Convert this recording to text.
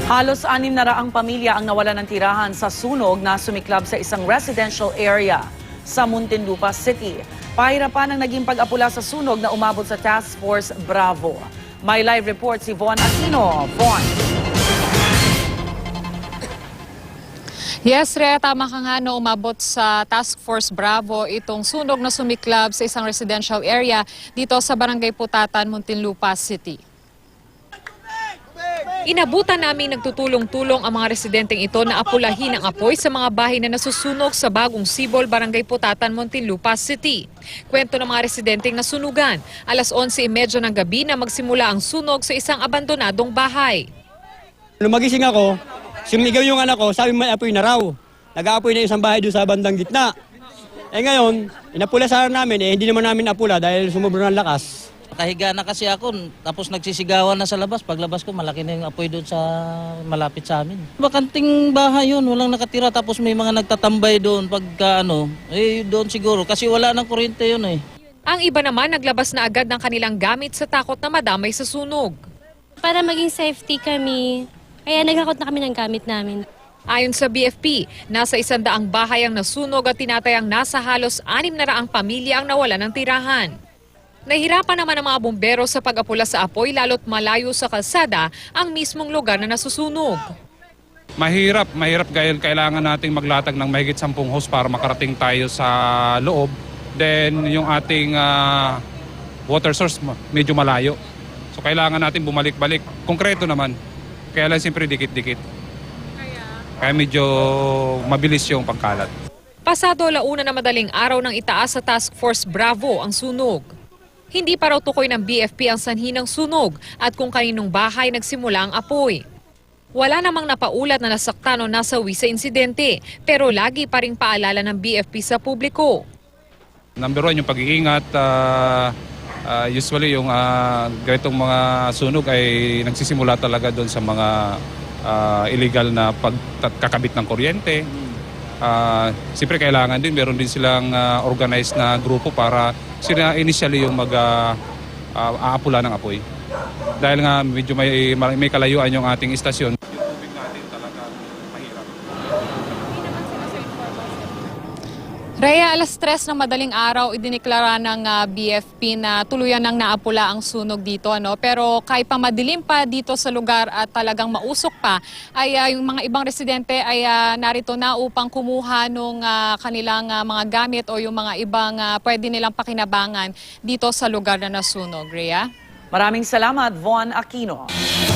Halos 600 pamilya ang nawalan ng tirahan sa sunog na sumiklab sa isang residential area sa Muntinlupa City. Pahirapan ang naging pag-apula sa sunog na umabot sa Task Force Bravo. May live report si Von Aquino. Von. Yes, Rhea, tama ka nga no, umabot sa Task Force Bravo itong sunog na sumiklab sa isang residential area dito sa Barangay Putatan, Muntinlupa City. Inabutan namin nagtutulong-tulong ang mga residenteng ito na apulahin ang apoy sa mga bahay na nasusunog sa Bagong Sibol, Barangay Putatan, Muntinlupa City. Kwento ng mga residenteng nasunugan, alas 11:30 ng gabi na magsimula ang sunog sa isang abandonadong bahay. Lumagising ako, sumigaw yung anak ko, sabi may apoy na raw. Nag-aapoy na isang bahay doon sa bandang gitna. Ngayon, inapula sana namin, hindi naman namin apula dahil sumubra ng lakas. Nakahiga na kasi ako, tapos nagsisigawan na sa labas. Paglabas ko, malaki na yung apoy doon sa malapit sa amin. Bakanting bahay yun, walang nakatira. Tapos may mga nagtatambay doon pagka doon siguro. Kasi wala nang kuryente yun eh. Ang iba naman naglabas na agad ng kanilang gamit sa takot na madamay sa sunog. Para maging safety kami, kaya naghakot na kami ng gamit namin. Ayon sa BFP, nasa 100 bahay ang nasunog at tinatayang nasa halos 600 pamilya ang nawalan ng tirahan. Nahirapan naman ang mga bumbero sa pag-apula sa apoy lalo't malayo sa kalsada ang mismong lugar na nasusunog. Mahirap dahil kailangan nating maglatag ng mahigit 10 hose para makarating tayo sa loob. Then yung ating water source medyo malayo. So kailangan natin bumalik-balik. Konkreto naman, kaya lang siyempre dikit-dikit. Kaya medyo mabilis yung pagkalat. Pasado 1:00 na madaling araw nang itaas sa Task Force Bravo ang sunog. Hindi pa raw tukoy ng BFP ang sanhi ng sunog at kung kaninong bahay nagsimula ang apoy. Wala namang napaulat na nasaktan o nasawi sa insidente, pero lagi pa ring paalala ng BFP sa publiko. Number 1, yung pag-iingat. Usually yung ganitong mga sunog ay nagsisimula talaga doon sa mga illegal na pagkakabit ng kuryente. Siyempre kailangan din, meron din silang organized na grupo para sila initially yung mag-aapula ng apoy. Dahil nga medyo may kalayuan yung ating istasyon. Yung tubig natin talaga mahirap. Rhea, alas 3 ng madaling araw, idiniklara ng BFP na tuluyan nang naapula ang sunog dito. Pero kahit pa madilim pa dito sa lugar at talagang mausok pa, ay yung mga ibang residente ay narito na upang kumuha ng kanilang mga gamit o yung mga ibang pwede nilang pakinabangan dito sa lugar na nasunog. Rhea? Maraming salamat, Von Aquino.